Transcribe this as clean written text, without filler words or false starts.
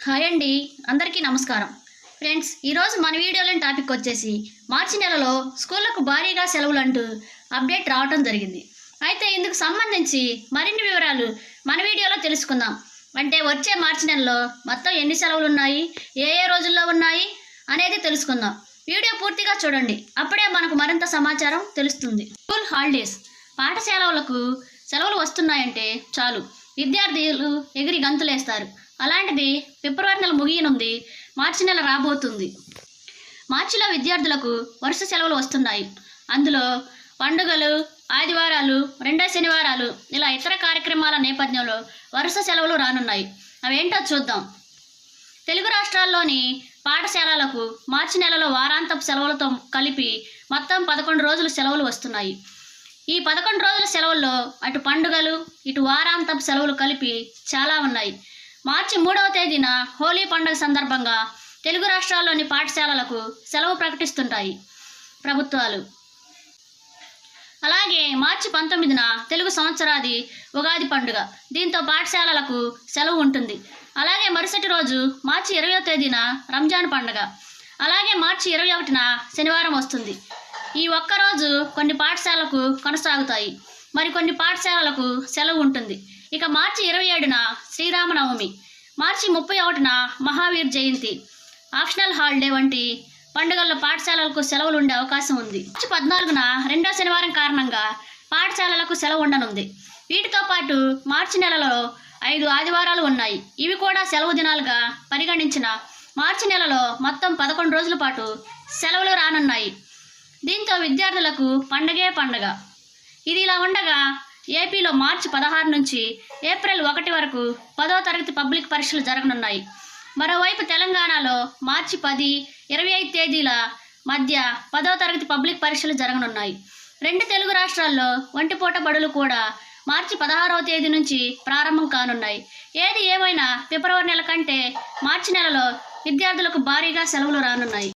Hi అండి, అందరికీ నమస్కారం. ఫ్రెండ్స్, ఈరోజు మన వీడియోలోని టాపిక్ వచ్చేసి మార్చి నెలలో స్కూళ్లకు భారీగా సెలవులు అంటూ అప్డేట్ రావడం జరిగింది. అయితే ఇందుకు సంబంధించి మరిన్ని వివరాలు మన వీడియోలో తెలుసుకుందాం. అంటే వచ్చే మార్చి నెలలో మొత్తం ఎన్ని సెలవులు ఉన్నాయి, ఏ ఏ రోజుల్లో ఉన్నాయి అనేది తెలుసుకుందాం. వీడియో పూర్తిగా చూడండి, అప్పుడే మనకు మరింత సమాచారం తెలుస్తుంది. స్కూల్ హాలిడేస్, పాఠశాలలకు సెలవులు వస్తున్నాయంటే చాలు విద్యార్థులు ఎగిరి గంతులేస్తారు. అలాంటిది ఫిబ్రవరి నెల ముగియనుంది, మార్చి నెల రాబోతుంది. మార్చిలో విద్యార్థులకు వరుస సెలవులు వస్తున్నాయి. అందులో పండుగలు, ఆదివారాలు, రెండో శనివారాలు ఇలా ఇతర కార్యక్రమాల నేపథ్యంలో వరుస సెలవులు రానున్నాయి. అవేంటో చూద్దాం. తెలుగు రాష్ట్రాల్లోని పాఠశాలలకు మార్చి నెలలో వారాంతపు సెలవులతో కలిపి మొత్తం 11 రోజులు సెలవులు వస్తున్నాయి. ఈ 11 రోజుల సెలవుల్లో అటు పండుగలు, ఇటు వారాంతపు సెలవులు కలిపి చాలా ఉన్నాయి. మార్చి 3వ తేదీన హోలీ పండుగ సందర్భంగా తెలుగు రాష్ట్రాల్లోని పాఠశాలలకు సెలవు ప్రకటిస్తుంటాయి ప్రభుత్వాలు. అలాగే మార్చి 19న తెలుగు సంవత్సరాది ఉగాది పండుగ, దీంతో పాఠశాలలకు సెలవు ఉంటుంది. అలాగే మరుసటి రోజు మార్చి 20వ తేదీన రంజాన్ పండుగ. అలాగే మార్చి 21న శనివారం వస్తుంది. ఈ ఒక్కరోజు కొన్ని పాఠశాలలకు కొనసాగుతాయి, మరికొన్ని పాఠశాలలకు సెలవు ఉంటుంది. ఇక మార్చి 27న శ్రీరామనవమి, మార్చి 31న మహావీర్ జయంతి, ఆప్షనల్ హాలిడే వంటి పండుగల్లో పాఠశాలలకు సెలవులు ఉండే అవకాశం ఉంది. మార్చి 14న రెండో శనివారం కారణంగా పాఠశాలలకు సెలవు ఉండనుంది. వీటితో పాటు మార్చి నెలలో 5 ఆదివారాలు ఉన్నాయి. ఇవి కూడా సెలవు దినాలుగా పరిగణించిన మార్చి నెలలో మొత్తం 11 రోజుల పాటు సెలవులు రానున్నాయి. దీంతో విద్యార్థులకు పండగే పండగ. ఇది ఇలా ఉండగా ఏపీలో మార్చి 16 నుంచి ఏప్రిల్ 1 వరకు 10వ తరగతి పబ్లిక్ పరీక్షలు జరగనున్నాయి. మరోవైపు తెలంగాణలో మార్చి 10, 25 తేదీల మధ్య 10వ తరగతి పబ్లిక్ పరీక్షలు జరగనున్నాయి. రెండు తెలుగు రాష్ట్రాల్లో ఒంటిపూట బడులు కూడా మార్చి 16వ తేదీ నుంచి ప్రారంభం కానున్నాయి. ఏది ఏమైనా ఫిబ్రవరి నెల కంటే మార్చి నెలలో విద్యార్థులకు భారీగా సెలవులు రానున్నాయి.